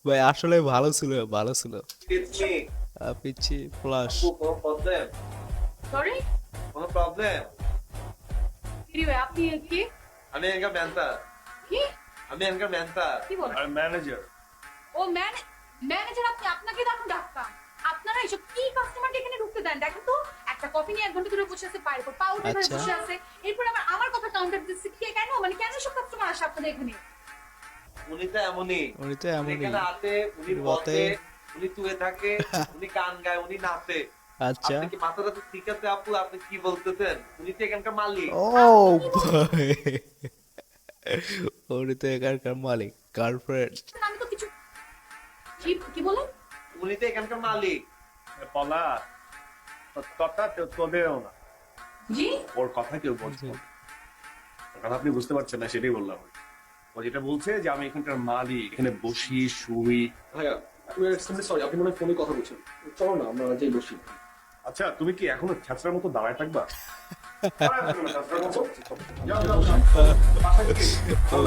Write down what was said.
ভাই আসলে ভালো ছিল, ভালো ছিল। It's me. পিচ্ছি প্লাস। আপু, কোনো প্রবলেম? সরি, কোনো প্রবলেম? কি রে আপনি কি আমি এখানকার ম্যানেজার। কি আমি এখানকার ম্যানেজার। কি বলেন? আর ম্যানেজার ও ম্যানেজার, আপনি আপনাকে তখন ডাকতাম। আপনারা এসব কি কাস্টমারকে এখানে ঢুকতে দেন? দেখেন তো, একটা কফি নিয়ে 1 ঘন্টা ধরে বসে আছে, পায়ের উপর পা উঠে ধরে আচ্ছা। বসে আছে। এরপর আবার আমার কথা কাউন্টার দিচ্ছে কেন? মানে কেন সব কাস্টমার আসে আপনাদের এখানে? উনি তো এমনই। উনি তো উনি এমনই। এখানে আসে, উনি উনি বসে, বসে। উনি শুয়ে থাকে, উনি গান গায়, উনি নাচে। আচ্ছা। আপনি কি মাথাটা তো ঠিক আছে আপু? আপনি কি বলতেছেন? উনি তো এখানকার মালিক। ও ভাই, উনি তো এখানকার মালিক, গার্লফ্রেন্ড। আমি তো কিছু কি কি বলেন? উনি তো এখানকার মালিক। পলা ওর কথা কেউ তোদেও না, জি ওর কথা কেউ বলছে না। ওর কথা আপনি বুঝতে পারছেন না, সেটাই বললাম। ও যেটা বলছে যে আমি এখানকার মালিক, এখানে বসি শুই। ভাইয়া এক্সট্রিমলি সরি, আপনি মনে হয় ফোনে কথা বলছেন। চলো না আমরা যাই বসি। আচ্ছা, তুমি কি এখনো ছ্যাঁচড়ার মতো দাঁড়ায় থাকবা? ও,